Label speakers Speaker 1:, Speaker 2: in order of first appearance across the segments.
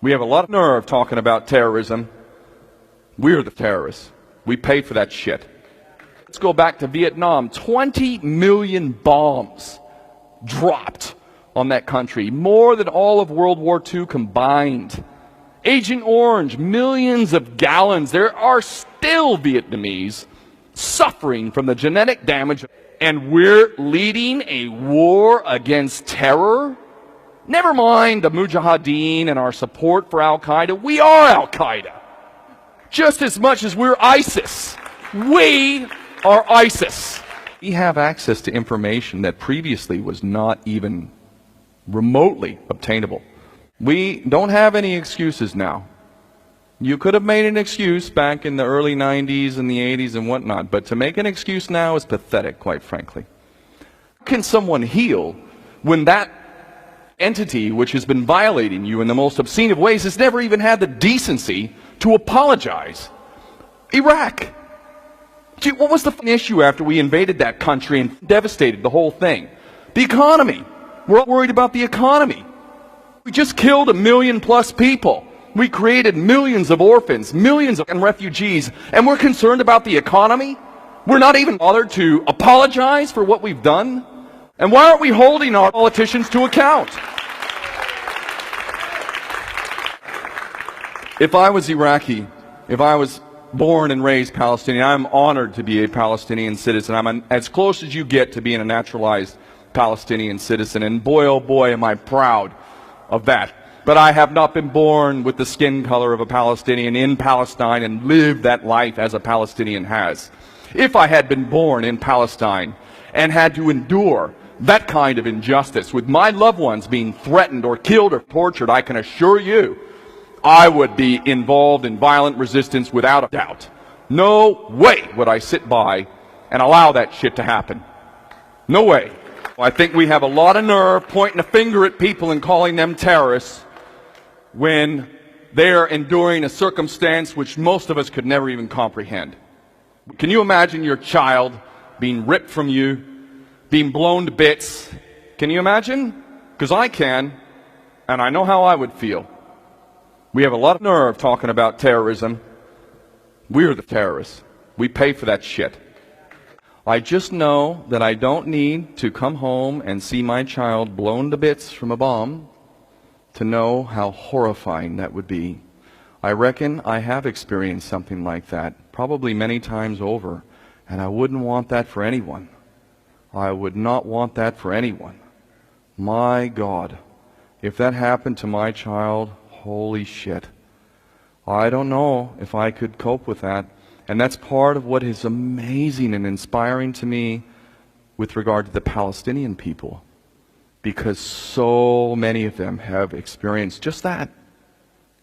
Speaker 1: We have a lot of nerve talking about terrorism. We're the terrorists. We pay for that shit. Let's go back to Vietnam. 20 million bombs dropped on that country, more than all of World War II combined. Agent Orange, millions of gallons. There are still Vietnamese suffering from the genetic damage, and we're leading a war against terror? Never mind the Mujahideen and our support for Al-Qaeda. We are Al-Qaeda. Just as much as we're ISIS. We are ISIS. We have access to information that previously was not even remotely obtainable. We don't have any excuses now. You could have made an excuse back in the early 90s and the 80s and whatnot, but to make an excuse now is pathetic, quite frankly. How can someone heal when that entity which has been violating you in the most obscene of ways has never even had the decency to apologize? Iraq. Gee, what was the issue after we invaded that country and devastated the whole thing? The economy. We're all worried about the economy. We just killed 1 million plus people. We created millions of orphans, millions of refugees, and we're concerned about the economy? We're not even bothered to apologize for what we've done? And why aren't we holding our politicians to account? If I was Iraqi, if I was born and raised Palestinian, I'm honored to be a Palestinian citizen. I'm as close as you get to being a naturalized Palestinian citizen, and boy, oh boy, am I proud of that. But I have not been born with the skin color of a Palestinian in Palestine and lived that life as a Palestinian has. If I had been born in Palestine and had to endure that kind of injustice, with my loved ones being threatened or killed or tortured, I can assure you, I would be involved in violent resistance without a doubt. No way would I sit by and allow that shit to happen. No way. I think we have a lot of nerve pointing a finger at people and calling them terrorists when they are enduring a circumstance which most of us could never even comprehend. Can you imagine your child being ripped from you, being blown to bits? Can you imagine? Because I can, and I know how I would feel. We have a lot of nerve talking about terrorism. We're the terrorists. We pay for that shit. I just know that I don't need to come home and see my child blown to bits from a bomb to know how horrifying that would be. I reckon I have experienced something like that, probably many times over, and I wouldn't want that for anyone. I would not want that for anyone. My God, if that happened to my child, holy shit. I don't know if I could cope with that. And that's part of what is amazing and inspiring to me with regard to the Palestinian people, because so many of them have experienced just that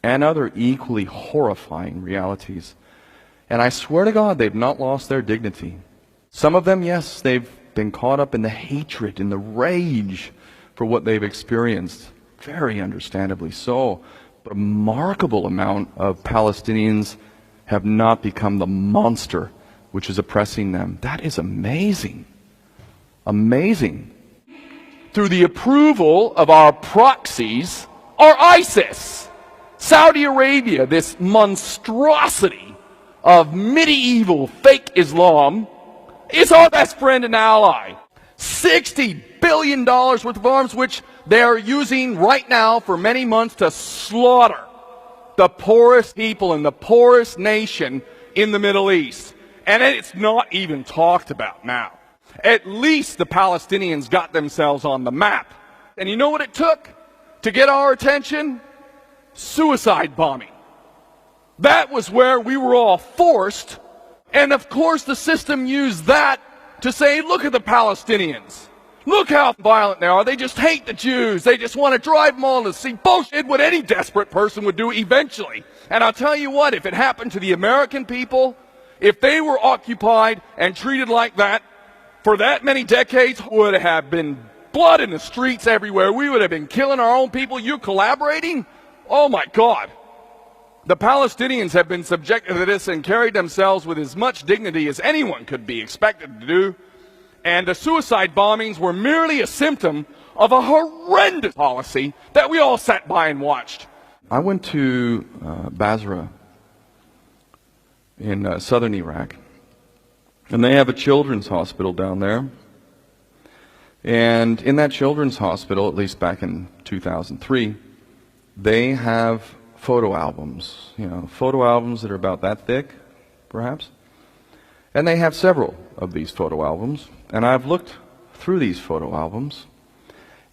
Speaker 1: and other equally horrifying realities. And I swear to God, they've not lost their dignity. Some of them, yes, they've been caught up in the hatred, in the rage for what they've experienced, very understandably so. But a remarkable amount of Palestinians have not become the monster which is oppressing them. That is amazing. Amazing. Through the approval of our proxies, are ISIS. Saudi Arabia, this monstrosity of medieval fake Islam, is our best friend and ally. $60 billion worth of arms, which they are using right now for many months to slaughter the poorest people in the poorest nation in the Middle East. And it's not even talked about now. At least the Palestinians got themselves on the map. And you know what it took to get our attention? Suicide bombing. That was where we were all forced. And of course the system used that to say, look at the Palestinians. Look how violent they are. They just hate the Jews. They just want to drive them all in the sea. Bullshit, what any desperate person would do eventually. And I'll tell you what, if it happened to the American people, if they were occupied and treated like that for that many decades, would have been blood in the streets everywhere. We would have been killing our own people. You collaborating? Oh my God. The Palestinians have been subjected to this and carried themselves with as much dignity as anyone could be expected to do. And the suicide bombings were merely a symptom of a horrendous policy that we all sat by and watched. I went to Basra in southern Iraq, and they have a children's hospital down there. And in that children's hospital, at least back in 2003, they have photo albums, photo albums that are about that thick, perhaps. And they have several of these photo albums, and I've looked through these photo albums,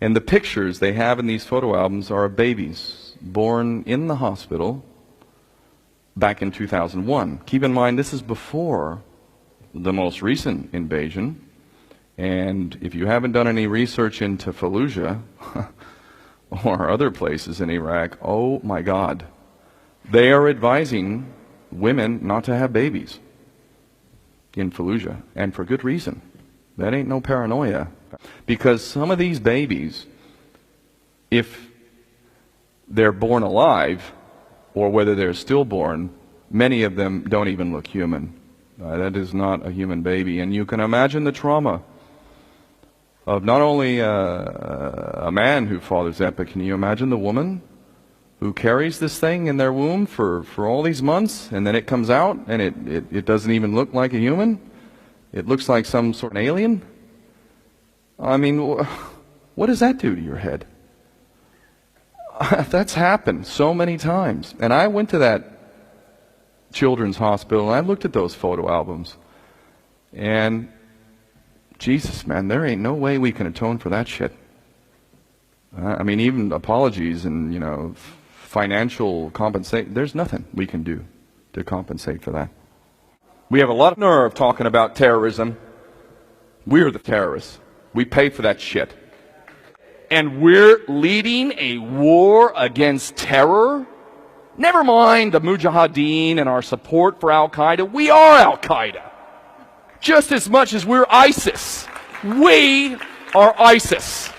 Speaker 1: and the pictures they have in these photo albums are of babies born in the hospital back in 2001. Keep in mind, this is before the most recent invasion. And if you haven't done any research into Fallujah or other places in Iraq, oh my God, they are advising women not to have babies in Fallujah, and for good reason. That ain't no paranoia. Because some of these babies, if they're born alive, or whether they're stillborn, many of them don't even look human. That is not a human baby. And you can imagine the trauma of not only a man who fathers that, but can you imagine the woman who carries this thing in their womb for all these months, and then it comes out, and it doesn't even look like a human? It looks like some sort of alien? I mean, what does that do to your head? That's happened so many times. And I went to that children's hospital, and I looked at those photo albums, and Jesus, man, there ain't no way we can atone for that shit. I mean, even apologies and, financial compensation, there's nothing we can do to compensate for that. We have a lot of nerve talking about terrorism. We're the terrorists. We pay for that shit. And we're leading a war against terror? Never mind the Mujahideen and our support for Al-Qaeda. We are Al-Qaeda. Just as much as we're ISIS. We are ISIS.